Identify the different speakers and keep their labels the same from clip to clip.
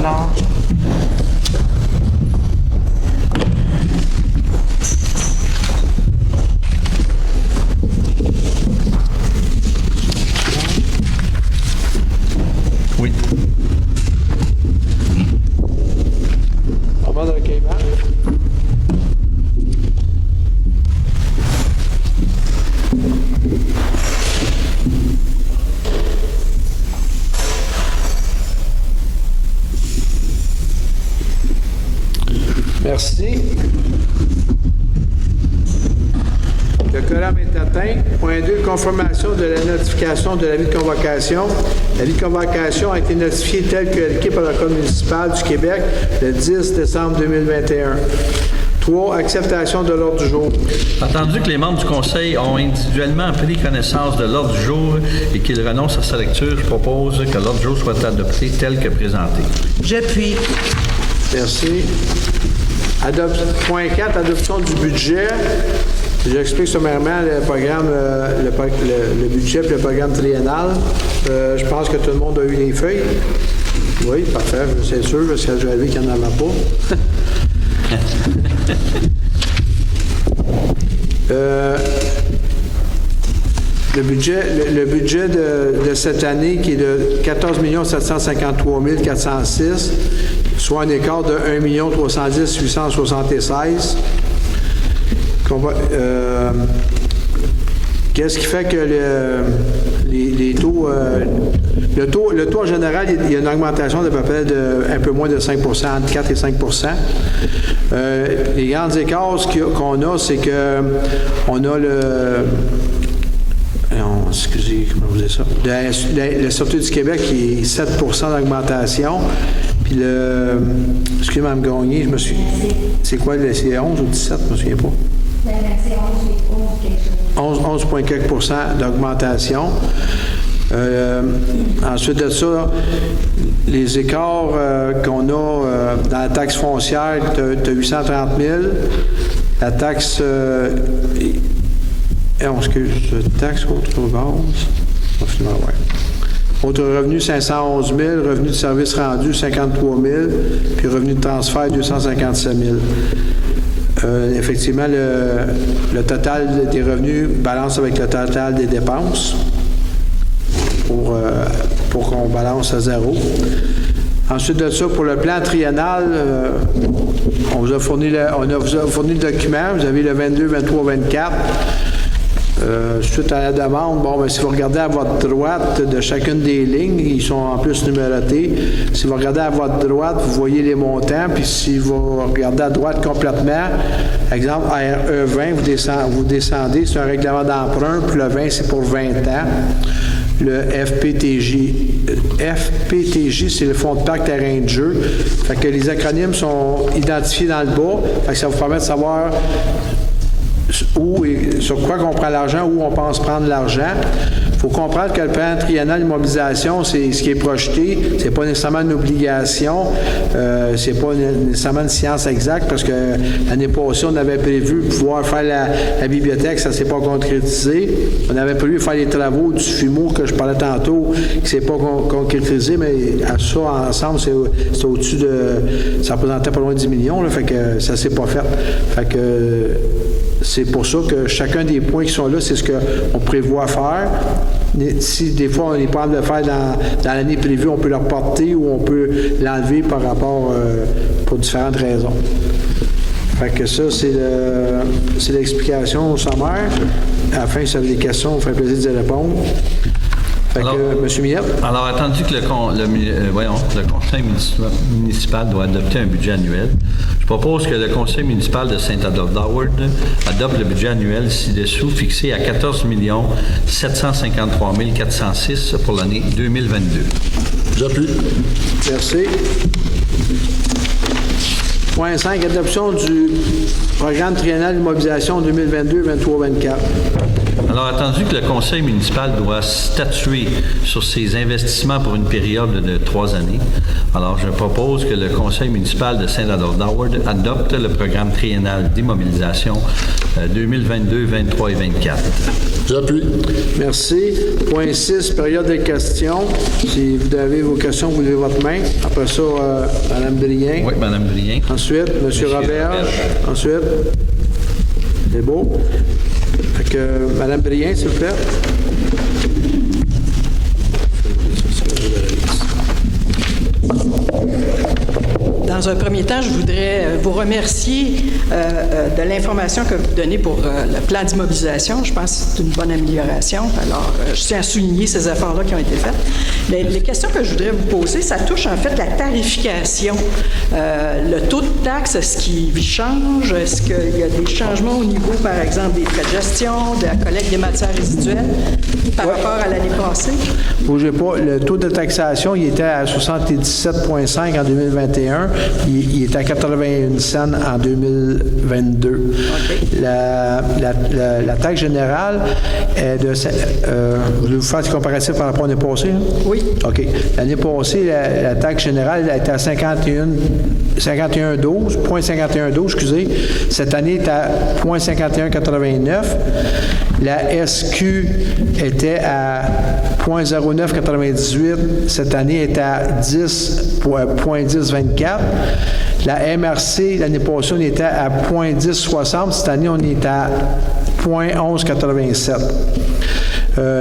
Speaker 1: alors.
Speaker 2: Oui.
Speaker 3: On va dans le caïman. Merci. Le quorum est atteint. Point 2, confirmation de la notification de l'avis de convocation. L'avis de convocation a été notifié tel que l'équipe par la Cour municipale du Québec le 10 décembre 2021. 3, acceptation de l'ordre du jour.
Speaker 2: Entendu que les membres du Conseil ont individuellement pris connaissance de l'ordre du jour et qu'ils renoncent à sa lecture, je propose que l'ordre du jour soit adopté tel que présenté.
Speaker 1: J'appuie.
Speaker 3: Merci. Point 4, adoption du budget. J'explique sommairement le programme, le budget et le programme triennal. Je pense que tout le monde a eu les feuilles. Oui, parfait, c'est sûr, parce que j'ai vu qu'il n'y en avait pas. Le budget de cette année qui est de 14 753 406, soit un écart de 1 310 876. Qu'est-ce qui fait que les taux, le taux en général, il y a une augmentation d'à peu près de un peu moins de 5 entre 4 et 5 les grands écarts qu'on a, c'est que on a excusez, comment vous dites ça? La Sûreté du Québec qui est 7 d'augmentation. Puis excusez Mme Gagné, c'est quoi, c'est 11 ou 17, je ne me souviens pas.
Speaker 4: C'est 11 quelque chose.
Speaker 3: 11,quelques % d'augmentation. Ensuite de ça, les écarts qu'on a dans la taxe foncière, tu as 830 000. La taxe... taxe autre base. Autre revenu, 511 000. Revenu de services rendus, 53 000. Puis revenu de transfert, 257 000. Effectivement, le total des revenus balance avec le total des dépenses pour qu'on balance à zéro. Ensuite de ça, pour le plan triennal, on vous a fourni le document. Vous avez le 22, 23, 24. Suite à la demande, si vous regardez à votre droite de chacune des lignes, ils sont en plus numérotés. Si vous regardez à votre droite, vous voyez les montants, puis si vous regardez à droite complètement, exemple, RE 20, vous descendez, c'est un règlement d'emprunt, puis le 20, c'est pour 20 ans. Le FPTJ, c'est le Fonds de parc terrain de jeu. Fait que les acronymes sont identifiés dans le bas. Fait que ça vous permet de savoir où et sur quoi on prend l'argent, où on pense prendre l'argent. Il faut comprendre que le plan triennal d'immobilisation, c'est ce qui est projeté. C'est pas nécessairement une obligation. C'est pas nécessairement une science exacte parce que l'année passée, on avait prévu pouvoir faire la bibliothèque. Ça s'est pas concrétisé. On avait prévu faire les travaux du FUMO que je parlais tantôt, qui s'est pas concrétisé, mais à ça, ensemble, c'est au-dessus de... Ça représentait pas loin de 10 millions, là, fait que ça s'est pas fait. Fait que... C'est pour ça que chacun des points qui sont là, c'est ce qu'on prévoit faire. Si des fois on est pas capable de le faire dans l'année prévue, on peut le reporter ou on peut l'enlever par rapport pour différentes raisons. Fait que ça, c'est l'explication au sommaire. À la fin, si vous avez des questions, on me ferait plaisir de répondre. Fait que, M. Millette.
Speaker 2: Alors, attendu que le conseil municipal doit adopter un budget annuel, je propose que le conseil municipal de Saint-Adolphe-d'Howard adopte le budget annuel ci-dessous fixé à 14 753 406 pour l'année 2022.
Speaker 5: J'appuie.
Speaker 3: Merci. Point 5, adoption du programme triennal d'immobilisation 2022, 23, 24.
Speaker 2: Alors, attendu que le conseil municipal doit statuer sur ses investissements pour une période de 3 années, alors je propose que le conseil municipal de Saint-Adolphe-d'Howard adopte le programme triennal d'immobilisation 2022, 23 et 24.
Speaker 1: J'appuie.
Speaker 3: Merci. Point 6, période de questions. Si vous avez vos questions, vous levez votre main. Après ça, Mme Brien.
Speaker 2: Oui, Mme Brien.
Speaker 3: Ensuite, M. Roberge. Ensuite, c'est beau. Fait que, Mme Brien, s'il vous plaît.
Speaker 5: Dans un premier temps, je voudrais vous remercier de l'information que vous donnez pour le plan d'immobilisation. Je pense que c'est une bonne amélioration. Alors, je tiens à souligner ces efforts-là qui ont été faits. Mais les questions que je voudrais vous poser, ça touche en fait la tarification. Le taux de taxe, est-ce qu'il change? Est-ce qu'il y a des changements au niveau, par exemple, des frais de gestion, de la collecte des matières résiduelles par rapport à l'année passée?
Speaker 3: Bougez pas. Le taux de taxation, il était à 77,5 en 2021. Il était à 81 cents en 2022.
Speaker 5: Okay.
Speaker 3: La taxe générale est de... vous voulez vous faire des comparatifs par rapport à l'année passée? Hein?
Speaker 5: Oui.
Speaker 3: OK. L'année passée, la taxe générale était à 51,12, excusez. Cette année, est à 0,5189. La SQ était à 0,0998. Cette année, est à 10,24. La MRC, l'année passée, on était à 0,1060. Cette année, on est à 0,1187.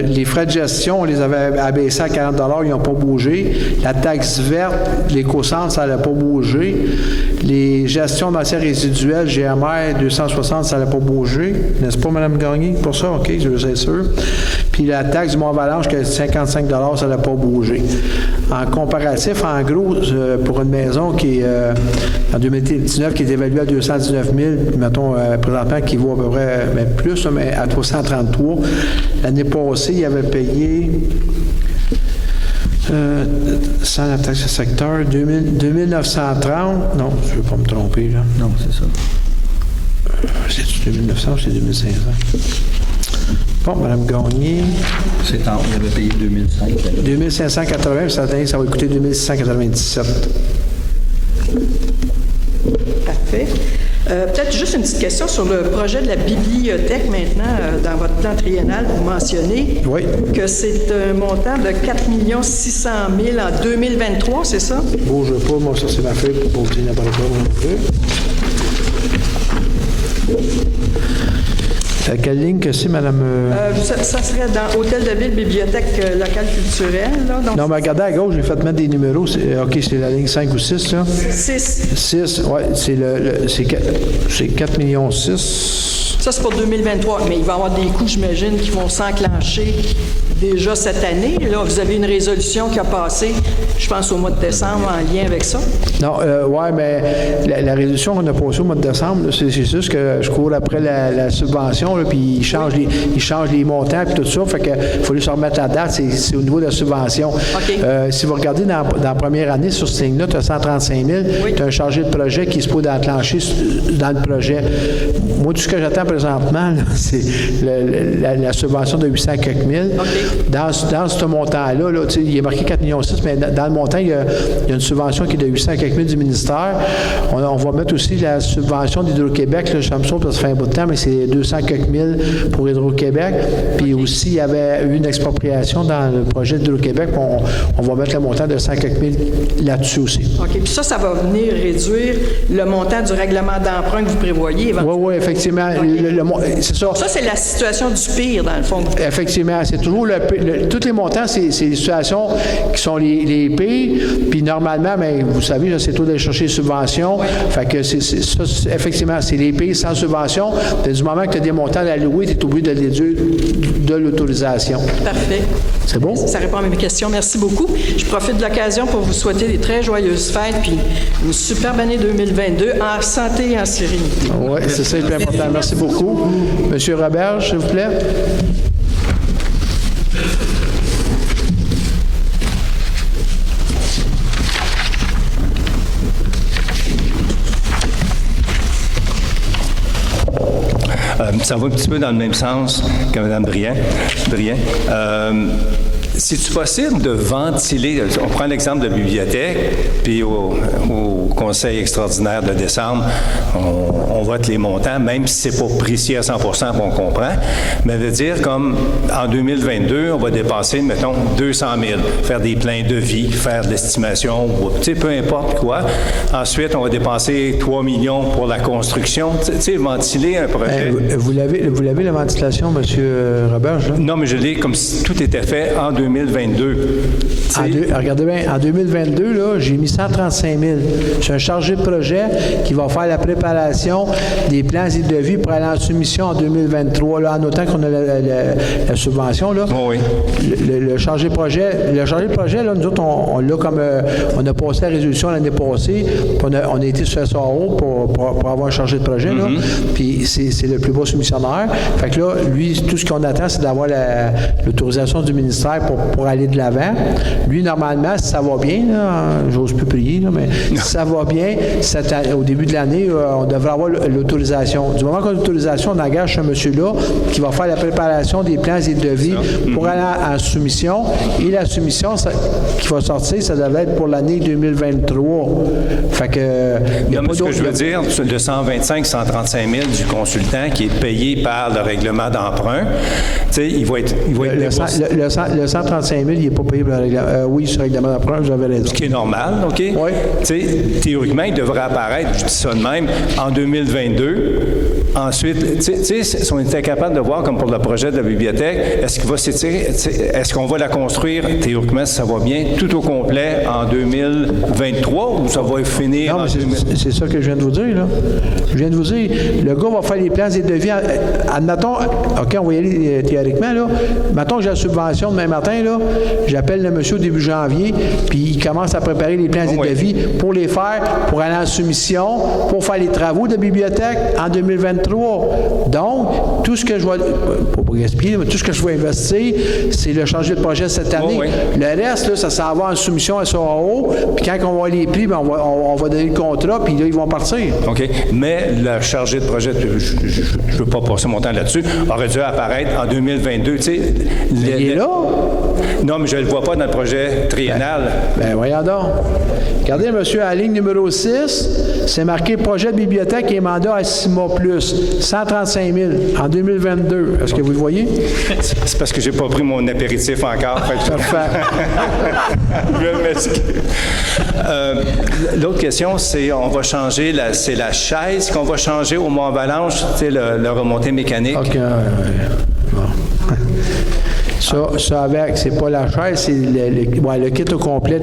Speaker 3: Les frais de gestion, on les avait abaissés à 40 $, ils n'ont pas bougé. La taxe verte, l'éco-centre, ça n'a pas bougé. Les gestions de matières résiduelles, GMR 260, ça n'a pas bougé. N'est-ce pas, Mme Gagné, pour ça? OK, je veux être sûr. Puis la taxe du Mont-Avalanche, qui est 55 $, ça n'a pas bougé. En comparatif, en gros, pour une maison qui est en 2019, qui est évaluée à 219 000, mettons, présentement, qui vaut à peu près plus, mais à 333, l'année passée, il avait payé, sans la taxe de secteur, 2930. Non, je ne veux pas me tromper, là.
Speaker 2: Non, c'est ça.
Speaker 3: C'est-tu 2900 ou c'est 2500? Bon, Mme Gagné.
Speaker 2: On avait payé 2005.
Speaker 3: 2580, cette année, ça va coûter 2697.
Speaker 5: Parfait. Peut-être juste une petite question sur le projet de la bibliothèque maintenant. Dans votre plan triennal, vous mentionnez que c'est un montant de 4 600 000 en 2023, c'est ça?
Speaker 3: Bouge pas, moi, ça c'est ma feuille pour pas vous dire n'importe quoi non plus. Quelle ligne que c'est, Mme...
Speaker 5: Ça serait dans Hôtel de Ville, Bibliothèque locale culturelle. Là, donc
Speaker 3: non, mais regardez à gauche, j'ai fait mettre des numéros. OK, c'est la ligne 5 ou 6, là?
Speaker 5: 6.
Speaker 3: 6, oui, c'est 4 millions 6.
Speaker 5: Ça, c'est pour 2023, mais il va y avoir des coûts, j'imagine, qui vont s'enclencher déjà cette année. Là, vous avez une résolution qui a passé, je pense, au mois de décembre en lien avec ça.
Speaker 3: Non, oui, mais la résolution qu'on a passée au mois de décembre, c'est juste que je cours après la subvention, là, puis ils changent les montants puis tout ça. Fait qu'il faut se remettre à date, c'est au niveau de la subvention.
Speaker 5: Okay.
Speaker 3: Si vous regardez dans la première année, sur cette ligne-là, tu as 135 000, tu as un chargé de projet qui se peut d'enclencher dans le projet. Moi, tout ce que j'attends présentement, là, c'est la subvention de 800 quelques mille. Okay. Dans ce montant-là, là, il est marqué 4,6 millions, mais dans le montant, il y a une subvention qui est de 800 quelques mille du ministère. On va mettre aussi la subvention d'Hydro-Québec. Là, je me souviens, ça fait un bout de temps, mais c'est 200 quelques mille pour Hydro-Québec. Puis aussi, il y avait eu une expropriation dans le projet d'Hydro-Québec. On va mettre le montant de 100 quelques mille là-dessus aussi.
Speaker 5: OK. Puis ça va venir réduire le montant du règlement d'emprunt que vous prévoyez éventuellement.
Speaker 3: Oui, effectivement. Okay. C'est ça.
Speaker 5: Ça, c'est la situation du pire, dans le fond.
Speaker 3: Effectivement. C'est toujours tous les montants, c'est les situations qui sont les pires. Puis normalement, bien, vous savez, là, c'est tout d'aller chercher les subventions. Oui. Fait que ça, effectivement, c'est les pires sans subvention. Puis, du moment que tu as des montants à louer, tu es obligé de les déduire de l'autorisation. Parfait. C'est bon?
Speaker 5: Ça répond à mes questions. Merci beaucoup. Je profite de l'occasion pour vous souhaiter des très joyeuses fêtes puis une superbe année 2022 en santé et en sérénité.
Speaker 3: Oui, c'est ça le plus important. Merci beaucoup. Monsieur Roberge, s'il vous plaît.
Speaker 1: Ça va un petit peu dans le même sens que Mme Briand. C'est-tu possible de ventiler, on prend l'exemple de la bibliothèque, puis au conseil extraordinaire de décembre, on vote les montants, même si c'est pas précis à 100%, on comprend, mais de dire comme en 2022, on va dépasser, mettons, 200 000, faire des pleins de vie, faire de l'estimation, tu sais, peu importe quoi. Ensuite, on va dépenser 3 millions pour la construction, tu sais, ventiler un projet.
Speaker 3: Vous l'avez la ventilation, M. Roberge?
Speaker 1: Non, mais je l'ai comme si tout était fait en 2022.
Speaker 3: Regardez bien, en 2022, là, j'ai mis 135 000. C'est un chargé de projet qui va faire la préparation des plans et devis pour aller en soumission en 2023, là, en autant qu'on a la subvention. Là.
Speaker 1: Oh oui.
Speaker 3: Le chargé de projet, là, nous autres, on l'a comme on a passé la résolution l'année passée, puis on a été sur SAO pour avoir un chargé de projet, là, puis c'est le plus beau soumissionnaire. Fait que là, lui, tout ce qu'on attend, c'est d'avoir l'autorisation du ministère pour aller de l'avant. Lui, normalement, si ça va bien, j'ose plus prier, là, mais si ça va bien, au début de l'année, on devrait avoir l'autorisation. Du moment qu'on a l'autorisation, on engage ce monsieur-là qui va faire la préparation des plans et devis pour aller en soumission. Et la soumission qui va sortir, ça devrait être pour l'année 2023. Fait que...
Speaker 1: Non, mais ce que je veux dire, le 125-135 000 du consultant qui est payé par le règlement d'emprunt, tu sais, il va être
Speaker 3: le 135 000, il n'est pas payé par le règlement. Oui, sur le règlement d'emprunt, j'avais raison.
Speaker 1: Ce qui est normal, OK?
Speaker 3: Oui.
Speaker 1: Tu sais, théoriquement, il devrait apparaître, je dis ça de même, en 2022. Ensuite, tu sais, si on était capable de voir, comme pour le projet de la bibliothèque, est-ce qu'il va s'étirer, est-ce qu'on va la construire, théoriquement, si ça va bien, tout au complet en 2023 ou ça va finir
Speaker 3: non,
Speaker 1: en
Speaker 3: c'est ça que je viens de vous dire, là. Je viens de vous dire, le gars va faire les plans et devis. Admettons, OK, on va y aller théoriquement, là. Mettons que j'ai la subvention demain matin, là. J'appelle le monsieur au début janvier, puis il commence à préparer les plans et devis pour les faire, pour aller en soumission, pour faire les travaux de bibliothèque en 2023. Donc, tout ce que je vais, pas gaspiller, mais tout ce que je vais investir, c'est le chargé de projet cette année. Le reste, là, ça s'en va en soumission à SAO, puis quand on va avoir les prix, bien, on va donner le contrat, puis là, ils vont partir.
Speaker 1: OK. Mais le chargé de projet, je ne veux pas passer mon temps là-dessus, aurait dû apparaître en 2022. Tu sais,
Speaker 3: il est là?
Speaker 1: Non, mais je ne le vois pas dans le projet triennal.
Speaker 3: Ben voyons donc. Regardez, monsieur, à la ligne numéro 6, c'est marqué projet de bibliothèque et mandat à 6 mois plus. 135 000 en 2022. Est-ce que vous le voyez?
Speaker 1: C'est parce que j'ai pas pris mon apéritif encore.
Speaker 3: Parfait.
Speaker 1: Je m'excuse. L'autre question, c'est on va changer, c'est la chaise qu'on va changer au Mont-Avalanche, tu sais, le remontée mécanique.
Speaker 3: OK. Bon. Ça avec, c'est pas la chaise, c'est le kit au complet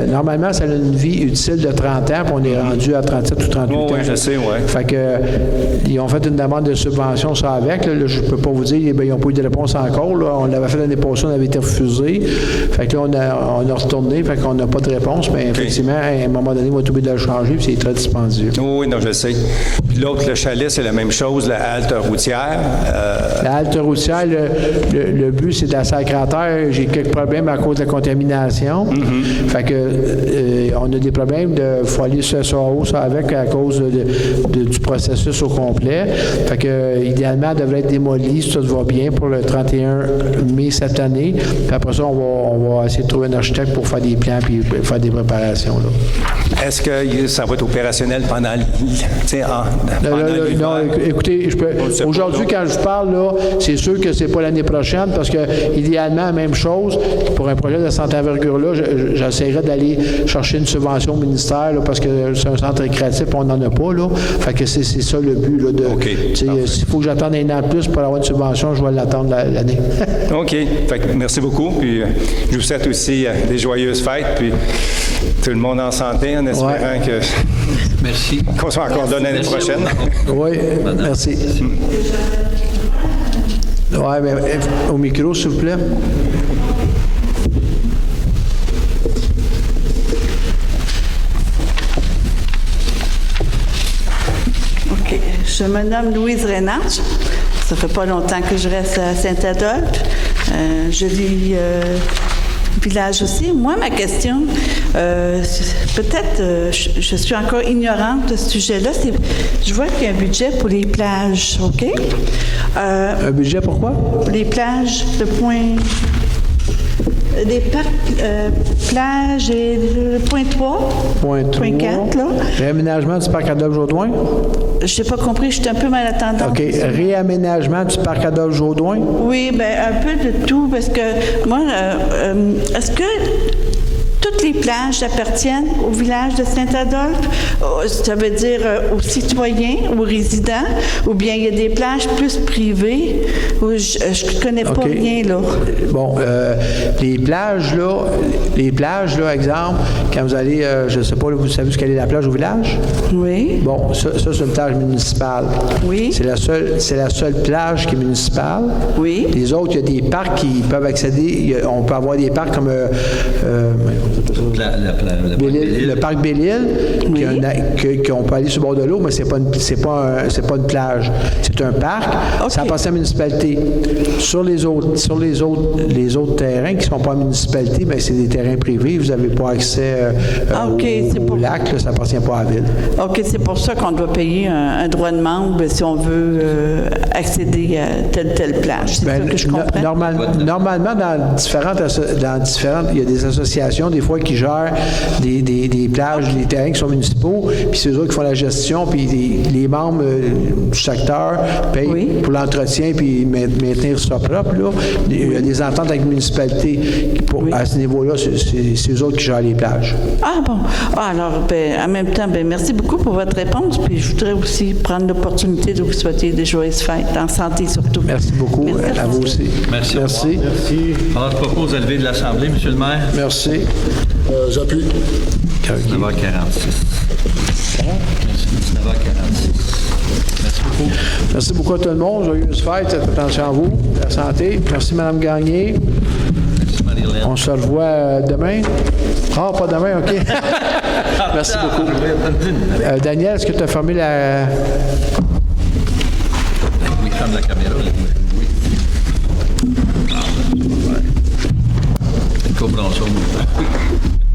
Speaker 3: normalement, ça a une vie utile de 30 ans, puis on est rendu à 37 ou 38 ans.
Speaker 1: Oui, je sais, oui.
Speaker 3: Fait que, ils ont fait une demande de subvention, ça avec. Là, je peux pas vous dire, ils n'ont pas eu de réponse encore. Là. On l'avait fait l'année passée, on avait été refusé. Fait que là, on a retourné, fait qu'on n'a pas de réponse, mais effectivement, à un moment donné, on va être obligé de le changer, puis c'est très dispendieux.
Speaker 1: Oui, non, je sais. Puis l'autre, le chalet, c'est la même chose, la halte routière.
Speaker 3: La halte routière, le but, c'est de la sacrataire. J'ai quelques problèmes à cause de la contamination. Fait que on a des problèmes il faut aller sur SAO, ça avec, à cause du processus au complet. Fait que, idéalement, elle devrait être démolie, si tout va bien, pour le 31 mai cette année. Puis après ça, on va essayer de trouver un architecte pour faire des plans puis faire des préparations, là.
Speaker 1: Est-ce que ça va être opérationnel pendant
Speaker 3: non, écoutez, aujourd'hui, quand je parle, là, c'est sûr que c'est pas l'année prochaine, parce que, idéalement, la même chose, pour un projet de cette envergure-là, j'essaierai d'aller chercher une subvention au ministère, là, parce que c'est un centre récréatif, on n'en a pas, là. Fait que c'est ça le but, là, s'il faut que j'attende un an de plus pour avoir une subvention, je vais l'attendre l'année.
Speaker 1: OK. Fait que merci beaucoup, puis je vous souhaite aussi des joyeuses fêtes, puis tout le monde en santé, en espérant que...
Speaker 2: Merci.
Speaker 1: Qu'on soit encore là l'année prochaine.
Speaker 3: Oui, merci. Oui, mais au micro, s'il vous plaît.
Speaker 6: OK. Je me nomme Louise Reynard. Ça fait pas longtemps que je reste à Saint-Adolphe. Je vis village aussi. Moi, ma question, peut-être je suis encore ignorante de ce sujet-là, c'est je vois qu'il y a un budget pour les plages, OK?
Speaker 3: Un budget pourquoi?
Speaker 6: Pour les plages, le point... Des parcs, plages et le point 3.
Speaker 3: Point
Speaker 6: 4, là.
Speaker 3: Réaménagement du parc Adolphe-Jodoin?
Speaker 6: Je n'ai pas compris, je suis un peu mal attendante.
Speaker 3: OK. Réaménagement du parc Adolphe-Jodoin?
Speaker 6: Oui, bien, un peu de tout, parce que moi, est-ce que toutes les plages appartiennent au village de Saint-Adolphe? Ça veut dire aux citoyens, aux résidents, ou bien il y a des plages plus privées où je ne connais pas rien, là.
Speaker 3: Bon, les plages, là, exemple, quand vous allez, je ne sais pas, là, vous savez où est la plage au village?
Speaker 6: Oui.
Speaker 3: Bon, ça c'est une plage municipale.
Speaker 6: Oui.
Speaker 3: C'est la seule plage qui est municipale.
Speaker 6: Oui.
Speaker 3: Les autres, il y a des parcs qui peuvent accéder. On peut avoir des parcs comme le parc Belle-Île, qu'on peut aller sur le bord de l'eau, mais c'est pas une plage. C'est un parc.
Speaker 6: Okay.
Speaker 3: Ça appartient à la municipalité. Sur les autres terrains qui ne sont pas en municipalité, bien, c'est des terrains privés. Vous n'avez pas accès au lac. Là, ça appartient pas à la ville.
Speaker 6: OK, c'est pour ça qu'on doit payer un droit de membre si on veut accéder à telle plage. C'est ça que je comprends?
Speaker 3: Normalement, dans différentes, il y a des associations, des fois, qui gèrent des plages, des terrains qui sont municipaux, puis c'est eux qui font la gestion, puis les membres du secteur payent pour l'entretien, puis maintenir ça propre. Là. Il y a des ententes avec la municipalité. À ce niveau-là, c'est eux autres qui gèrent les plages.
Speaker 6: Ah bon. Alors, en même temps, merci beaucoup pour votre réponse, puis je voudrais aussi prendre l'opportunité de vous souhaiter des joyeuses fêtes, en santé surtout.
Speaker 3: Merci beaucoup.
Speaker 6: Merci
Speaker 3: à vous aussi.
Speaker 2: Merci.
Speaker 3: Merci.
Speaker 2: Alors, je propose de lever de l'Assemblée, M. le maire.
Speaker 3: Merci.
Speaker 7: J'appuie.
Speaker 2: 19h46. Merci, 19h46. Merci beaucoup.
Speaker 3: Merci beaucoup à tout le monde. Joyeuses fêtes. Faites attention à vous. La santé. Merci, Mme Gagné.
Speaker 2: Merci, Marie-Hélène.
Speaker 3: On se revoit demain. Ah, pas demain, OK. Merci beaucoup. Daniel, est-ce que tu as fermé la...
Speaker 2: Oui, ferme la caméra. Oui. Ah, c'est pas vrai. Une compréhension.